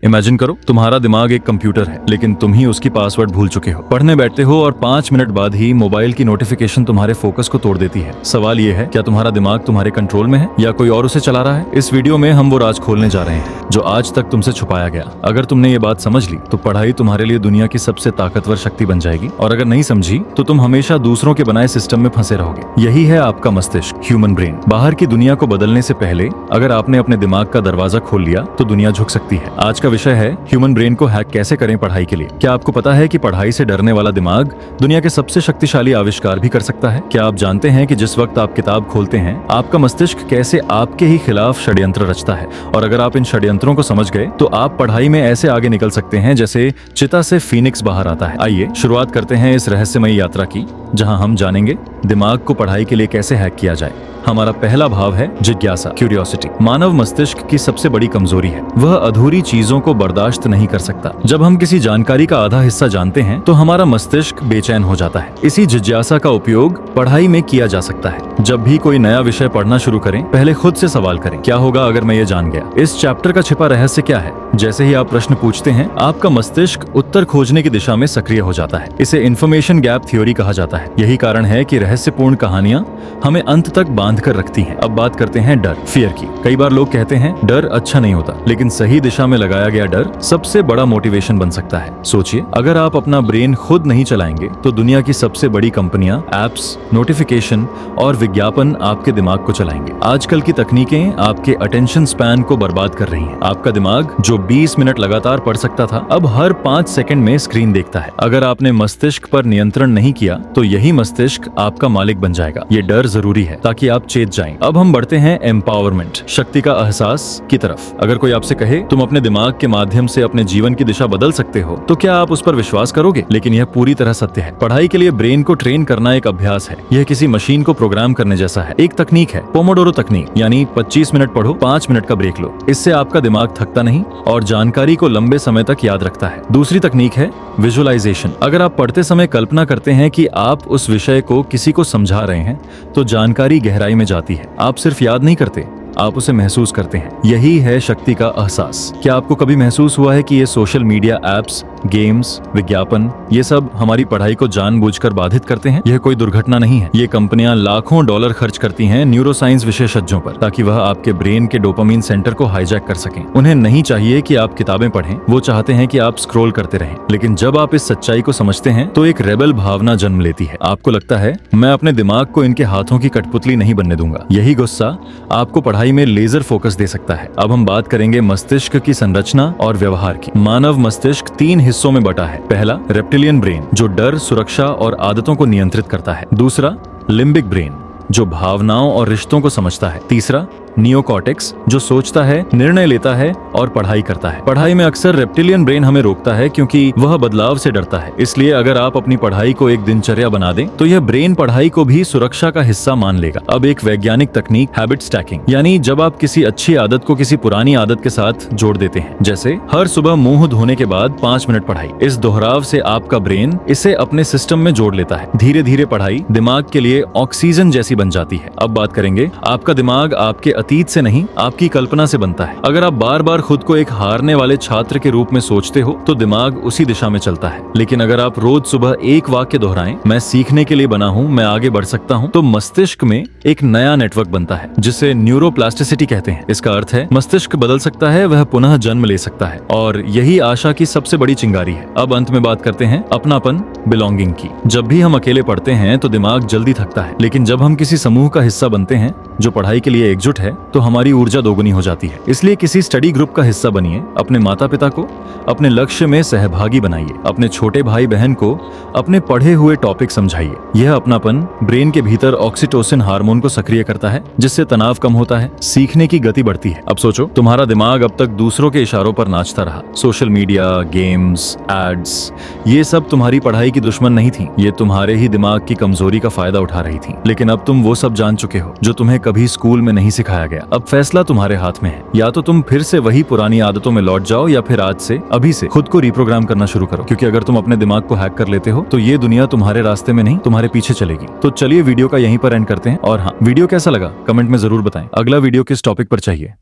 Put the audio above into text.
Imagine करो तुम्हारा दिमाग एक कंप्यूटर है, लेकिन तुम ही उसकी पासवर्ड भूल चुके हो। पढ़ने बैठते हो और 5 मिनट बाद ही मोबाइल की नोटिफिकेशन तुम्हारे फोकस को तोड़ देती है। सवाल ये है, क्या तुम्हारा दिमाग तुम्हारे कंट्रोल में है या कोई और उसे चला रहा है? इस वीडियो में हम वो राज खोलने जा रहे हैं जो आज तक तुमसे छुपाया गया। अगर तुमने ये बात समझ ली तो पढ़ाई तुम्हारे लिए दुनिया की सबसे ताकतवर शक्ति बन जाएगी, और अगर नहीं समझी तो तुम हमेशा दूसरों के बनाए सिस्टम में फंसे रहोगे। यही है आपका मस्तिष्क, ह्यूमन ब्रेन। बाहर की दुनिया को बदलने से पहले अगर आपने अपने दिमाग का दरवाजा खोल लिया तो दुनिया झुक सकती है। आज का विषय है ह्यूमन ब्रेन को हैक कैसे करें पढ़ाई के लिए। क्या आपको पता है कि पढ़ाई से डरने वाला दिमाग दुनिया के सबसे शक्तिशाली आविष्कार भी कर सकता है? क्या आप जानते हैं कि जिस वक्त आप किताब खोलते हैं आपका मस्तिष्क कैसे आपके ही खिलाफ षड्यंत्र रचता है? और अगर आप इन षड्यंत्रों को समझ गए तो आप पढ़ाई में ऐसे आगे निकल सकते हैं जैसे चिता से फीनिक्स बाहर आता है। आइए शुरुआत करते हैं इस रहस्यमयी यात्रा की, जहां हम जानेंगे दिमाग को पढ़ाई के लिए कैसे हैक किया जाए। हमारा पहला भाव है जिज्ञासा, क्यूरियोसिटी। मानव मस्तिष्क की सबसे बड़ी कमजोरी है, वह अधूरी चीजों को बर्दाश्त नहीं कर सकता। जब हम किसी जानकारी का आधा हिस्सा जानते हैं तो हमारा मस्तिष्क बेचैन हो जाता है। इसी जिज्ञासा का उपयोग पढ़ाई में किया जा सकता है। जब भी कोई नया विषय पढ़ना शुरू करें, पहले खुद से सवाल करें, क्या होगा अगर मैं ये जान गया? इस चैप्टर का छिपा रहस्य क्या है? जैसे ही आप प्रश्न पूछते हैं, आपका मस्तिष्क उत्तर खोजने की दिशा में सक्रिय हो जाता है। इसे इंफॉर्मेशन गैप थ्योरी कहा जाता है। यही कारण है कि रहस्यपूर्ण कहानियां हमें अंत तक बांध कर रखती हैं। अब बात करते हैं डर, फियर की। कई बार लोग कहते हैं डर अच्छा नहीं होता, लेकिन सही दिशा में लगाया गया डर सबसे बड़ा मोटिवेशन बन सकता है। सोचिए, अगर आप अपना ब्रेन खुद नहीं चलाएंगे तो दुनिया की सबसे बड़ी कंपनियां, एप्स, नोटिफिकेशन और विज्ञापन आपके दिमाग को चलाएंगे। आजकल की तकनीकें आपके अटेंशन स्पैन को बर्बाद कर रही हैं। आपका दिमाग जो 20 मिनट लगातार पढ़ सकता था, अब हर 5 सेकंड में स्क्रीन देखता है। अगर आपने मस्तिष्क पर नियंत्रण नहीं किया तो यही मस्तिष्क आपका मालिक बन जाएगा। ये डर जरूरी है ताकि आप चेत जाएं। अब हम बढ़ते हैं एम्पावरमेंट, शक्ति का एहसास की तरफ। अगर कोई आपसे कहे तुम अपने दिमाग के माध्यम से अपने जीवन की दिशा बदल सकते हो, तो क्या आप उस पर विश्वास करोगे? लेकिन यह पूरी तरह सत्य है। पढ़ाई के लिए ब्रेन को ट्रेन करना एक अभ्यास है। यह किसी मशीन को प्रोग्राम करने जैसा है। एक तकनीक है पोमोडोरो तकनीक, यानी 25 मिनट पढ़ो, 5 मिनट का ब्रेक लो। इससे आपका दिमाग थकता नहीं और जानकारी को लंबे समय तक याद रखता है। दूसरी तकनीक है विजुअलाइजेशन। अगर आप पढ़ते समय कल्पना करते हैं कि आप उस विषय को किसी को समझा रहे हैं तो जानकारी गहराई में जाती है। आप सिर्फ याद नहीं करते, आप उसे महसूस करते हैं। यही है शक्ति का एहसास। क्या आपको कभी महसूस हुआ है कि ये सोशल मीडिया एप्स, गेम्स, विज्ञापन, ये सब हमारी पढ़ाई को जानबूझकर बाधित करते हैं? यह कोई दुर्घटना नहीं है। ये कंपनियां लाखों डॉलर खर्च करती हैं न्यूरोसाइंस विशेषज्ञों पर, ताकि वह आपके ब्रेन के डोपामिन सेंटर को हाईजैक कर सकें। उन्हें नहीं चाहिए कि आप किताबें पढ़ें, वो चाहते हैं कि आप स्क्रॉल करते रहें। लेकिन जब आप इस सच्चाई को समझते हैं तो एक रेबल भावना जन्म लेती है। आपको लगता है, मैं अपने दिमाग को इनके हाथों की कठपुतली नहीं बनने दूंगा। यही गुस्सा आपको पढ़ाई में लेजर फोकस दे सकता है। अब हम बात करेंगे मस्तिष्क की संरचना और व्यवहार की। मानव मस्तिष्क 3 हिस्सों में बटा है। पहला, रेप्टिलियन ब्रेन, जो डर, सुरक्षा और आदतों को नियंत्रित करता है। दूसरा, लिम्बिक ब्रेन, जो भावनाओं और रिश्तों को समझता है। तीसरा, नियोकॉर्टेक्स, जो सोचता है, निर्णय लेता है और पढ़ाई करता है। पढ़ाई में अक्सर रेप्टिलियन ब्रेन हमें रोकता है क्योंकि वह बदलाव से डरता है। इसलिए अगर आप अपनी पढ़ाई को एक दिनचर्या बना दें तो यह ब्रेन पढ़ाई को भी सुरक्षा का हिस्सा मान लेगा। अब एक वैज्ञानिक तकनीक, हैबिट स्टैकिंग, यानी जब आप किसी अच्छी आदत को किसी पुरानी आदत के साथ जोड़ देते हैं, जैसे हर सुबह मुंह धोने के बाद 5 मिनट पढ़ाई। इस दोहराव से आपका ब्रेन इसे अपने सिस्टम में जोड़ लेता है। धीरे धीरे पढ़ाई दिमाग के लिए ऑक्सीजन जैसी बन जाती है। अब बात करेंगे, आपका दिमाग आपके अतीत से नहीं, आपकी कल्पना से बनता है। अगर आप बार बार खुद को एक हारने वाले छात्र के रूप में सोचते हो तो दिमाग उसी दिशा में चलता है। लेकिन अगर आप रोज सुबह एक वाक्य दोहराएं, मैं सीखने के लिए बना हूं, मैं आगे बढ़ सकता हूं, तो मस्तिष्क में एक नया नेटवर्क बनता है जिसे न्यूरोप्लास्टिसिटी कहते हैं। इसका अर्थ है मस्तिष्क बदल सकता है, वह पुनः जन्म ले सकता है, और यही आशा की सबसे बड़ी चिंगारी है। अब अंत में बात करते हैं अपनापन, बिलोंगिंग की। जब भी हम अकेले पढ़ते हैं तो दिमाग जल्दी थकता है, लेकिन जब हम किसी समूह का हिस्सा बनते हैं जो पढ़ाई के लिए एकजुट है तो हमारी ऊर्जा दोगुनी हो जाती है। इसलिए किसी स्टडी ग्रुप का हिस्सा बनिए, अपने माता पिता को अपने लक्ष्य में सहभागी बनाइए, अपने छोटे भाई बहन को अपने पढ़े हुए टॉपिक समझाइए। यह अपनापन ब्रेन के भीतर ऑक्सीटोसिन हार्मोन को सक्रिय करता है, जिससे तनाव कम होता है, सीखने की गति बढ़ती है। अब सोचो, तुम्हारा दिमाग अब तक दूसरों के इशारों पर नाचता रहा। सोशल मीडिया, गेम्स, एड्स, ये सब तुम्हारी पढ़ाई की दुश्मन नहीं थी, ये तुम्हारे ही दिमाग की कमजोरी का फायदा उठा रही थी। लेकिन अब तुम वो सब जान चुके हो जो तुम्हें कभी स्कूल में नहीं सिखाया गया। अब फैसला तुम्हारे हाथ में है, या तो तुम फिर से वही पुरानी आदतों में लौट जाओ, या फिर आज से, अभी से खुद को रिप्रोग्राम करना शुरू करो। क्योंकि अगर तुम अपने दिमाग को हैक कर लेते हो तो ये दुनिया तुम्हारे रास्ते में नहीं, तुम्हारे पीछे चलेगी। तो चलिए वीडियो का यहीं पर एंड करते हैं। और हाँ, वीडियो कैसा लगा कमेंट में जरूर बताएं। अगला वीडियो किस टॉपिक पर चाहिए।